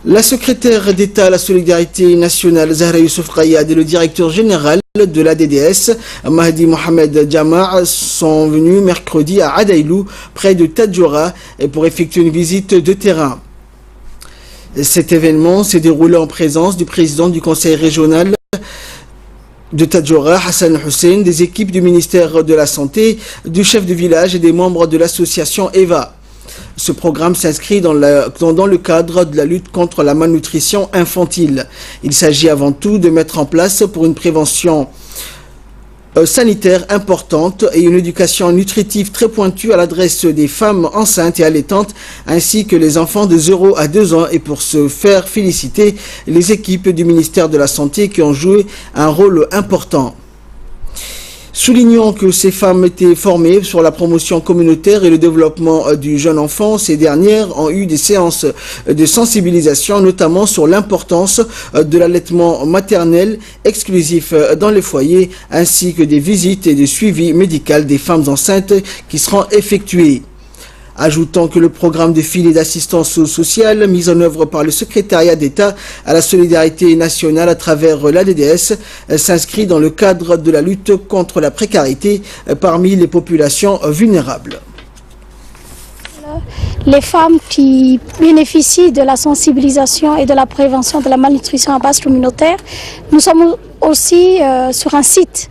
La secrétaire d'État à la solidarité nationale Zahra Youssouf Qayad et le directeur général de l'ADDS Mahdi Mohamed Jama sont venus mercredi à Adaïlou, près de Tadjoura, pour effectuer une visite de terrain. Cet événement s'est déroulé en présence du président du conseil régional de Tadjoura, Hassan Hussein, des équipes du ministère de la Santé, du chef de village et des membres de l'association EVA. Ce programme s'inscrit dans le cadre de la lutte contre la malnutrition infantile. Il s'agit avant tout de mettre en place pour une prévention sanitaire importante et une éducation nutritive très pointue à l'adresse des femmes enceintes et allaitantes ainsi que les enfants de 0 à 2 ans, et pour se faire féliciter les équipes du ministère de la Santé qui ont joué un rôle important. Soulignons que ces femmes étaient formées sur la promotion communautaire et le développement du jeune enfant. Ces dernières ont eu des séances de sensibilisation, notamment sur l'importance de l'allaitement maternel exclusif dans les foyers, ainsi que des visites et de suivi médical des femmes enceintes qui seront effectuées. Ajoutant que le programme de filet d'assistance sociale mis en œuvre par le secrétariat d'État à la solidarité nationale à travers l'ADDS s'inscrit dans le cadre de la lutte contre la précarité parmi les populations vulnérables. Les femmes qui bénéficient de la sensibilisation et de la prévention de la malnutrition à base communautaire, nous sommes aussi sur un site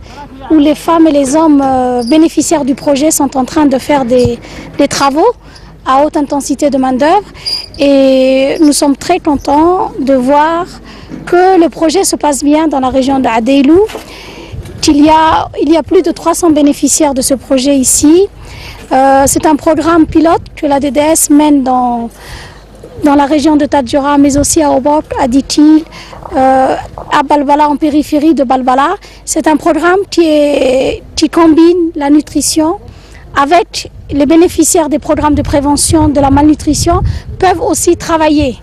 où les femmes et les hommes bénéficiaires du projet sont en train de faire des travaux à haute intensité de main-d'œuvre, et nous sommes très contents de voir que le projet se passe bien dans la région de Adaïlou. Il y a plus de 300 bénéficiaires de ce projet ici. C'est un programme pilote que la DDS mène dans la région de Tadjoura, mais aussi à Obok, à Ditil, à Balbala, en périphérie de Balbala. C'est un programme qui combine la nutrition avec les bénéficiaires des programmes de prévention de la malnutrition peuvent aussi travailler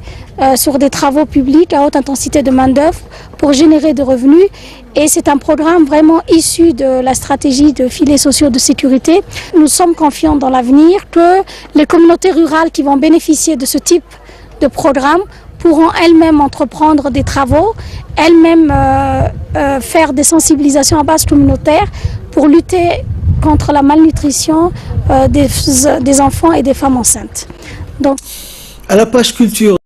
sur des travaux publics à haute intensité de main-d'œuvre pour générer des revenus. Et c'est un programme vraiment issu de la stratégie de filets sociaux de sécurité. Nous sommes confiants dans l'avenir que les communautés rurales qui vont bénéficier de ce type de programme pourront elles-mêmes entreprendre des travaux, elles-mêmes faire des sensibilisations à base communautaire pour lutter contre la malnutrition des enfants et des femmes enceintes. Donc, à la page culture.